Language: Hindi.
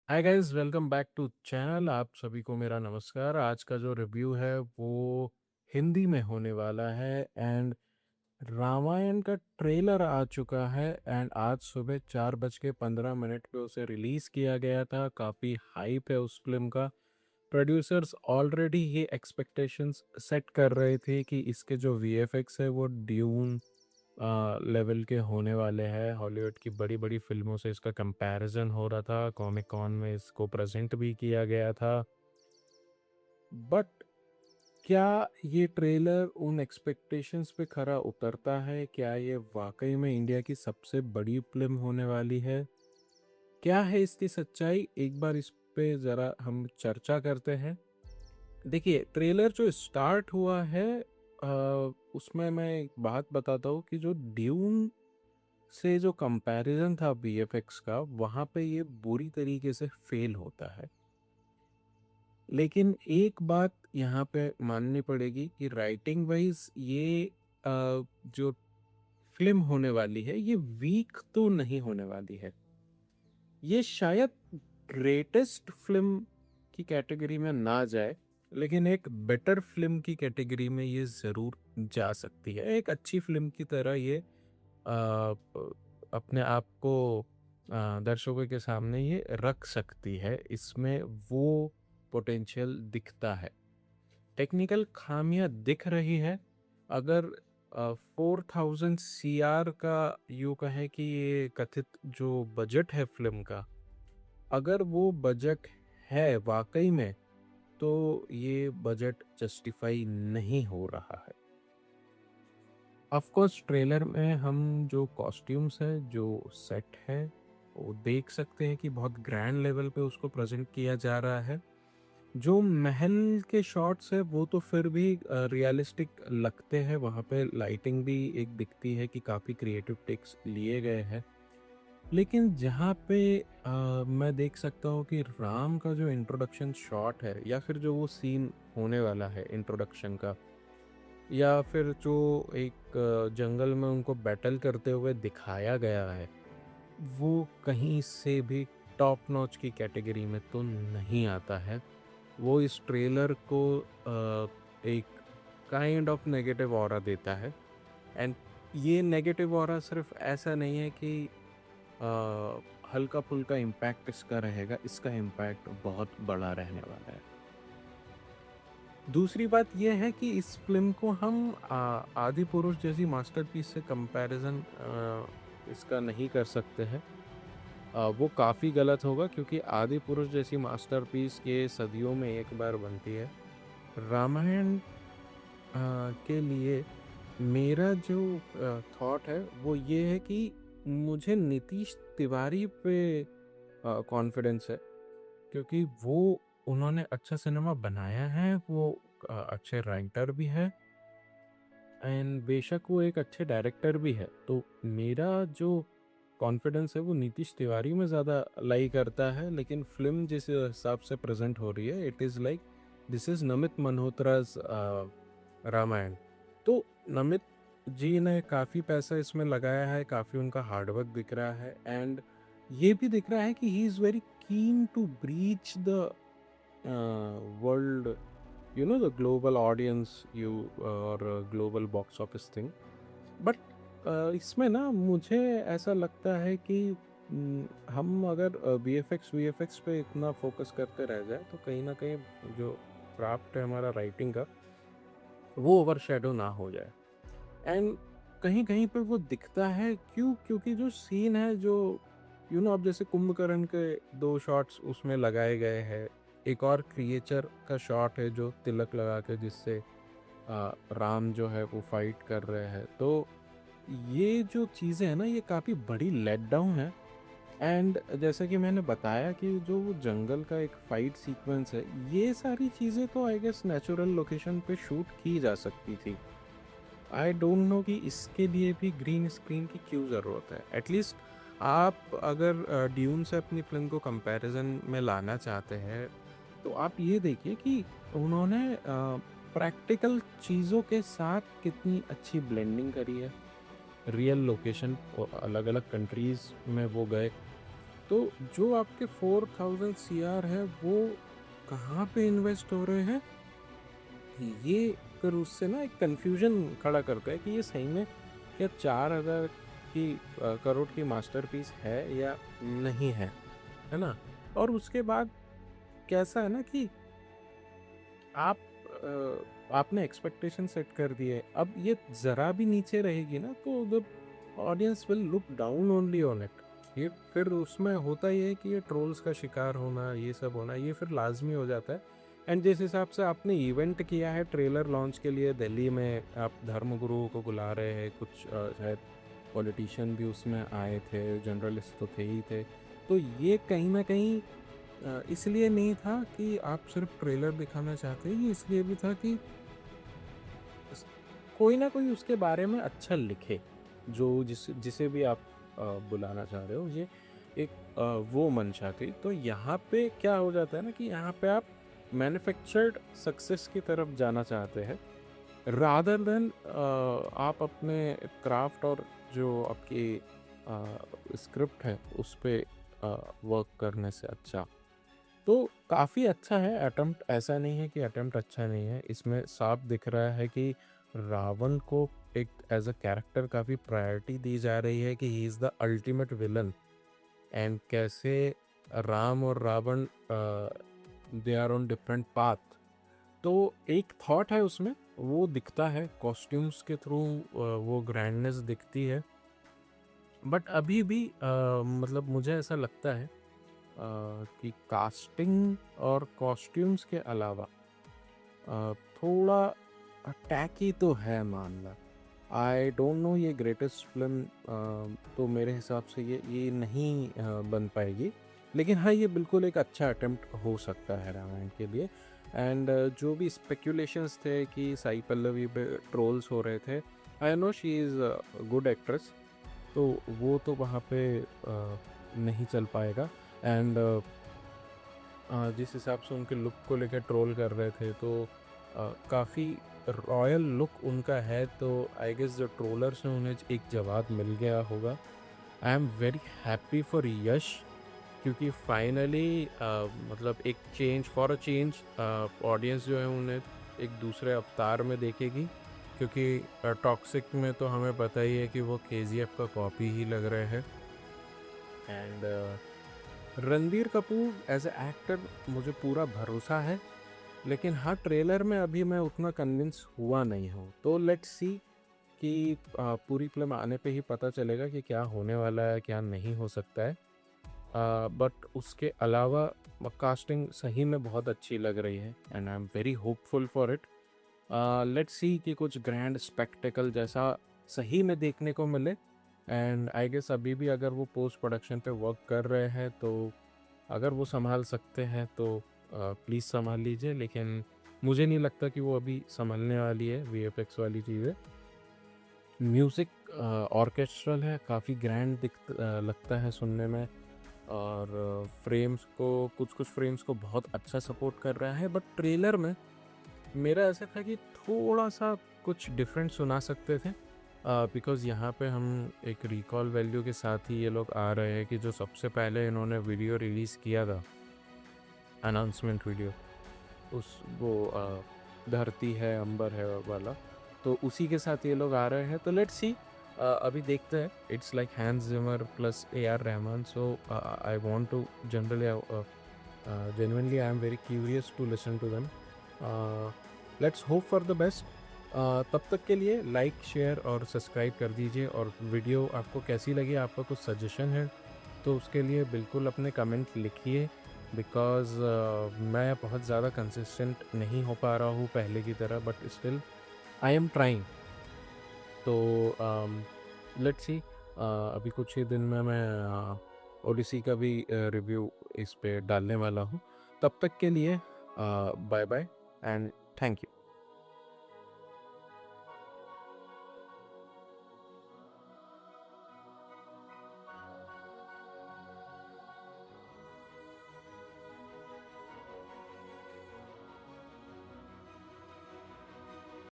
Hi guys, welcome back to channel. आप सभी को मेरा नमस्कार। आज का जो रिव्यू है वो हिंदी में होने वाला है एंड रामायण का ट्रेलर आ चुका है एंड आज सुबह 4:15 पे उसे रिलीज़ किया गया था। काफ़ी हाइप है उस फिल्म का। प्रोड्यूसर्स ऑलरेडी ये एक्सपेक्टेशंस सेट कर रहे थे कि इसके जो वीएफएक्स है वो ड्यून लेवल के होने वाले हैं। हॉलीवुड की बड़ी बड़ी फिल्मों से इसका कंपैरिजन हो रहा था, कॉमिक कॉन में इसको प्रेजेंट भी किया गया था। बट क्या ये ट्रेलर उन एक्सपेक्टेशंस पे खरा उतरता है? क्या ये वाकई में इंडिया की सबसे बड़ी फिल्म होने वाली है? क्या है इसकी सच्चाई? एक बार इस पे ज़रा हम चर्चा करते हैं। देखिए, ट्रेलर जो स्टार्ट हुआ है उसमें मैं एक बात बताता हूँ कि जो ड्यून से जो कंपैरिजन था वीएफएक्स का, वहाँ पे ये बुरी तरीके से फेल होता है। लेकिन एक बात यहाँ पे माननी पड़ेगी कि राइटिंग वाइज ये जो फिल्म होने वाली है ये वीक तो नहीं होने वाली है। ये शायद ग्रेटेस्ट फिल्म की कैटेगरी में ना जाए, लेकिन एक बेटर फिल्म की कैटेगरी में ये ज़रूर जा सकती है। एक अच्छी फिल्म की तरह ये अपने आप को दर्शकों के सामने ये रख सकती है। इसमें वो पोटेंशियल दिखता है। टेक्निकल खामियां दिख रही है। अगर 4000 CR का यूँ कहें कि ये कथित जो बजट है फिल्म का, अगर वो बजट है वाकई में, तो ये बजट जस्टिफाई नहीं हो रहा है। ऑफ कोर्स ट्रेलर में हम जो कॉस्ट्यूम्स है, जो सेट है, वो देख सकते हैं कि बहुत ग्रैंड लेवल पे उसको प्रेजेंट किया जा रहा है। जो महल के शॉट्स है वो तो फिर भी रियलिस्टिक लगते हैं। वहाँ पे लाइटिंग भी एक दिखती है कि काफ़ी क्रिएटिव टेक्स लिए गए हैं। लेकिन जहाँ पे मैं देख सकता हूँ कि राम का जो इंट्रोडक्शन शॉट है या फिर जो वो सीन होने वाला है इंट्रोडक्शन का, या फिर जो एक जंगल में उनको बैटल करते हुए दिखाया गया है, वो कहीं से भी टॉप नॉच की कैटेगरी में तो नहीं आता है। वो इस ट्रेलर को एक काइंड ऑफ नेगेटिव ऑरा देता है। एंड ये नेगेटिव ऑरा सिर्फ ऐसा नहीं है कि हल्का फुल्का इम्पैक्ट इसका रहेगा, इसका इम्पैक्ट बहुत बड़ा रहने वाला है। दूसरी बात यह है कि इस फिल्म को हम आदि पुरुष जैसी मास्टरपीस से कंपैरिजन इसका नहीं कर सकते हैं। वो काफ़ी गलत होगा, क्योंकि आदि पुरुष जैसी मास्टरपीस ये सदियों में एक बार बनती है। रामायण के लिए मेरा जो थॉट है वो ये है कि मुझे नीतीश तिवारी पे कॉन्फिडेंस है, क्योंकि वो उन्होंने अच्छा सिनेमा बनाया है। वो अच्छे राइटर भी है एंड बेशक वो एक अच्छे डायरेक्टर भी है। तो मेरा जो कॉन्फिडेंस है वो नीतीश तिवारी में ज़्यादा लाई करता है। लेकिन फिल्म जिस हिसाब से प्रेजेंट हो रही है, it is like this is Namit Malhotra's Ramayan. तो नमित जी ने काफ़ी पैसा इसमें लगाया है, काफ़ी उनका हार्डवर्क दिख रहा है एंड ये भी दिख रहा है कि he is very keen to breach the world, the global audience you or global box office thing. But इसमें ना मुझे ऐसा लगता है कि हम अगर वीएफएक्स पे इतना फोकस करते रह जाए तो कहीं ना कहीं जो क्राफ्ट है हमारा राइटिंग का, वो ओवरशैडो ना हो जाए। एंड कहीं कहीं पे वो दिखता है। क्यों? क्योंकि जो सीन है, जो अब जैसे कुंभकर्ण के 2 शॉट्स उसमें लगाए गए हैं। एक और क्रिएचर का शॉट है जो तिलक लगा के, जिससे राम जो है वो फाइट कर रहे हैं। तो ये जो चीज़ें हैं ना, ये काफ़ी बड़ी लेट डाउन है। एंड जैसा कि मैंने बताया कि जो वो जंगल का एक फाइट सीक्वेंस है, ये सारी चीज़ें तो आई गेस नेचुरल लोकेशन पे शूट की जा सकती थी। आई डोंट नो कि इसके लिए भी ग्रीन स्क्रीन की क्यों ज़रूरत है। एटलीस्ट आप अगर ड्यून से अपनी फिल्म को कंपैरिजन में लाना चाहते हैं, तो आप ये देखिए कि उन्होंने प्रैक्टिकल चीज़ों के साथ कितनी अच्छी ब्लेंडिंग करी है। रियल लोकेशन अलग अलग कंट्रीज़ में वो गए, तो जो आपके 4000 सीआर है वो कहाँ पे इन्वेस्ट हो रहे हैं, ये फिर उससे ना एक कंफ्यूजन खड़ा करता है कि ये सही में क्या 4000 की करोड़ की मास्टरपीस है या नहीं है ना। और उसके बाद कैसा है ना कि आप आपने एक्सपेक्टेशन सेट कर दिए, अब ये ज़रा भी नीचे रहेगी ना तो the audience will look down only on it. ये फिर उसमें होता ही है कि ये ट्रोल्स का शिकार होना, ये सब होना, ये फिर लाजमी हो जाता है। एंड जिस हिसाब से आपने इवेंट किया है ट्रेलर लॉन्च के लिए दिल्ली में, आप धर्मगुरुओं को बुला रहे हैं, कुछ शायद पॉलिटिशियन भी उसमें आए थे, जर्नलिस्ट तो थे ही थे। तो ये कहीं ना कहीं इसलिए नहीं था कि आप सिर्फ ट्रेलर दिखाना चाहते, ये इसलिए भी था कि उस- कोई ना कोई उसके बारे में अच्छा लिखे, जो जिसे भी आप बुलाना चाह रहे हो। ये एक वो मंशा थी। तो यहाँ पे क्या हो जाता है ना कि यहाँ पे आप मैन्युफैक्चर्ड सक्सेस की तरफ जाना चाहते हैं, रादर देन आप अपने क्राफ्ट और जो आपकी स्क्रिप्ट है उस पे वर्क करने से अच्छा। तो काफ़ी अच्छा है अटेम्प्ट, ऐसा नहीं है कि अटेम्प्ट अच्छा नहीं है। इसमें साफ दिख रहा है कि रावण को एक एज अ कैरेक्टर काफ़ी प्रायोरिटी दी जा रही है कि he is the ultimate villain. And कैसे राम और Ravan they are on different path. तो एक थॉट है उसमें, वो दिखता है कॉस्ट्यूम्स के थ्रू, वो ग्रैंडनेस दिखती है। बट अभी भी मतलब मुझे ऐसा लगता है कि कास्टिंग और कॉस्ट्यूम्स के अलावा थोड़ा टैकी तो है मामला। आई डोंट नो, ये ग्रेटेस्ट फिल्म तो मेरे हिसाब से ये नहीं बन पाएगी। लेकिन हाँ, ये बिल्कुल एक अच्छा अटेम्प्ट हो सकता है रामायण के लिए। एंड जो भी स्पेक्यूलेशंस थे कि साई पल्लवी पे ट्रोल्स हो रहे थे, I know she is good actress, तो वो तो वहाँ पे नहीं चल पाएगा। एंड जिस हिसाब से उनके लुक को लेकर ट्रोल कर रहे थे, तो काफ़ी रॉयल लुक उनका है। तो आई गेस जो ट्रोलर्स ने उन्हें एक जवाब मिल गया होगा। I am very happy for Yash, क्योंकि फाइनली मतलब एक change for a change audience जो है उन्हें एक दूसरे अवतार में देखेगी। क्योंकि टॉक्सिक में तो हमें पता ही है कि वो केजीएफ का कॉपी ही लग रहे हैं। And Ranbir Kapoor as a actor मुझे पूरा भरोसा है। लेकिन हाँ, ट्रेलर में अभी मैं उतना कन्विंस हुआ नहीं हूँ। तो लेट्स सी कि पूरी फिल्म आने पे ही पता चलेगा कि क्या होने वाला है, क्या नहीं हो सकता है। बट उसके अलावा कास्टिंग सही में बहुत अच्छी लग रही है and I am very hopeful for it. Let's see कि कुछ ग्रैंड स्पेक्टेकल जैसा सही में देखने को मिले। एंड आई गेस अभी भी अगर वो पोस्ट प्रोडक्शन पे वर्क कर रहे हैं, तो अगर वो संभाल सकते हैं तो प्लीज़ संभाल लीजिए। लेकिन मुझे नहीं लगता कि वो अभी संभलने वाली है वीएफएक्स वाली चीज़ें। म्यूज़िक ऑर्केस्ट्रल है, काफ़ी ग्रैंड लगता है सुनने में। और फ्रेम्स को, कुछ कुछ फ्रेम्स को बहुत अच्छा सपोर्ट कर रहा है। बट ट्रेलर में मेरा ऐसा था कि थोड़ा सा कुछ डिफरेंट सुना सकते थे, बिकॉज़ यहाँ पे हम एक रिकॉल वैल्यू के साथ ही ये लोग आ रहे हैं कि जो सबसे पहले इन्होंने वीडियो रिलीज़ किया था, अनाउंसमेंट वीडियो, उस वो धरती है अंबर है वाला, तो उसी के साथ ये लोग आ रहे हैं। तो लेट्स सी, अभी देखते हैं। It's like Hans Zimmer plus A R Rahman, so I want to generally genuinely I am very curious to listen to them. Let's hope for the best. तब तक के लिए लाइक शेयर और सब्सक्राइब कर दीजिए। और वीडियो आपको कैसी लगी, आपका कुछ सजेशन है तो उसके लिए बिल्कुल अपने कमेंट लिखिए। बिकॉज़ मैं बहुत ज़्यादा कंसिस्टेंट नहीं हो पा रहा हूँ पहले की तरह, but still I am trying. तो लेट्स सी, अभी कुछ ही दिन में मैं ओडिसी का भी रिव्यू इस पे डालने वाला हूँ। तब तक के लिए bye bye and thank you.